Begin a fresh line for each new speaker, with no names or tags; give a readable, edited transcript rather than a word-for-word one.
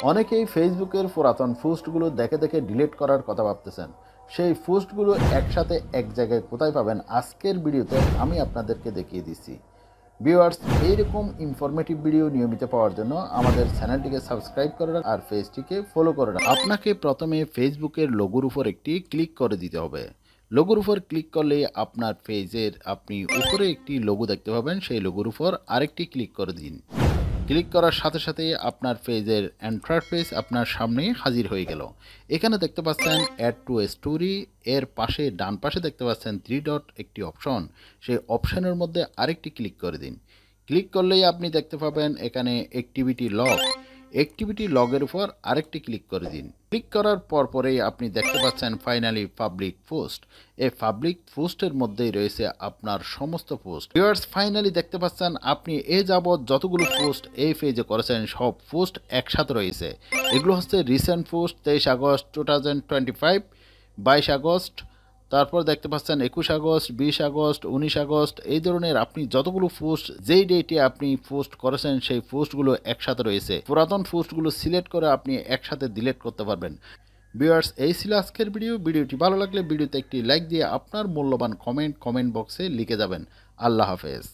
অনেকেই ফেসবুকের পুরাতন পোস্টগুলো দেখে দেখে ডিলিট করার কথা ভাবতেছেন। সেই পোস্টগুলো একসাথে এক জায়গায় কোথায় পাবেন আজকের ভিডিওতে আমি আপনাদেরকে দেখিয়ে দিচ্ছি। ভিউয়ার্স, এইরকম ইনফরমেটিভ ভিডিও নিয়মিত পাওয়ার জন্য আমাদের চ্যানেলটিকে সাবস্ক্রাইব করে রাখুন আর পেজটিকে ফলো করে রাখুন। আপনাকে প্রথমে ফেসবুকের লোগোর উপর একটি ক্লিক করে দিতে হবে। লোগোর উপর ক্লিক করলে আপনার পেজের আপনি উপরে একটি লোগো দেখতে পাবেন, সেই লোগোর উপর আরেকটি ক্লিক করে দিন। ক্লিক করার সাথে সাথে আপনার পেজের ইন্টারফেস আপনার সামনে হাজির হয়ে গেল। এখানে দেখতে পাচ্ছেন অ্যাড টু স্টোরি, এর পাশে ডান পাশে দেখতে পাচ্ছেন 3 ডট একটি অপশন, সেই অপশনের মধ্যে আরেকটি ক্লিক করে দিন। ক্লিক করলেই আপনি দেখতে পাবেন এখানে অ্যাক্টিভিটি লগ, অ্যাক্টিভিটি লগের উপর আরেকটি ক্লিক করে দিন। ক্লিক করার পরেই আপনি দেখতে পাচ্ছেন ফাইনালি পাবলিক পোস্ট। এই পাবলিক পোস্টের মধ্যেই রয়েছে আপনার সমস্ত পোস্ট। ভিউয়ার্স, ফাইনালি দেখতে পাচ্ছেন আপনি এ যাবৎ যতগুলো পোস্ট এই পেজে করেছেন সব পোস্ট একসাথে রয়েছে। এগুলো হচ্ছে রিসেন্ট পোস্ট 23 আগস্ট 2025, 22 আগস্ট, তারপর দেখতে পাচ্ছেন 21 আগস্ট, 20 আগস্ট, 19 আগস্ট। এই ধরনের আপনি যতগুলো পোস্ট যেই ডেটে আপনি পোস্ট করেছেন সেই পোস্টগুলো একসাথে রয়েছে। পুরাতন পোস্টগুলো সিলেক্ট করে আপনি একসাথে ডিলিট করতে পারবেন। ভিউয়ার্স, এই ছিল আজকের ভিডিওটি ভালো লাগলে ভিডিওতে একটি লাইক দিয়ে আপনার মূল্যবান কমেন্ট বক্সে লিখে যাবেন। আল্লাহ হাফেজ।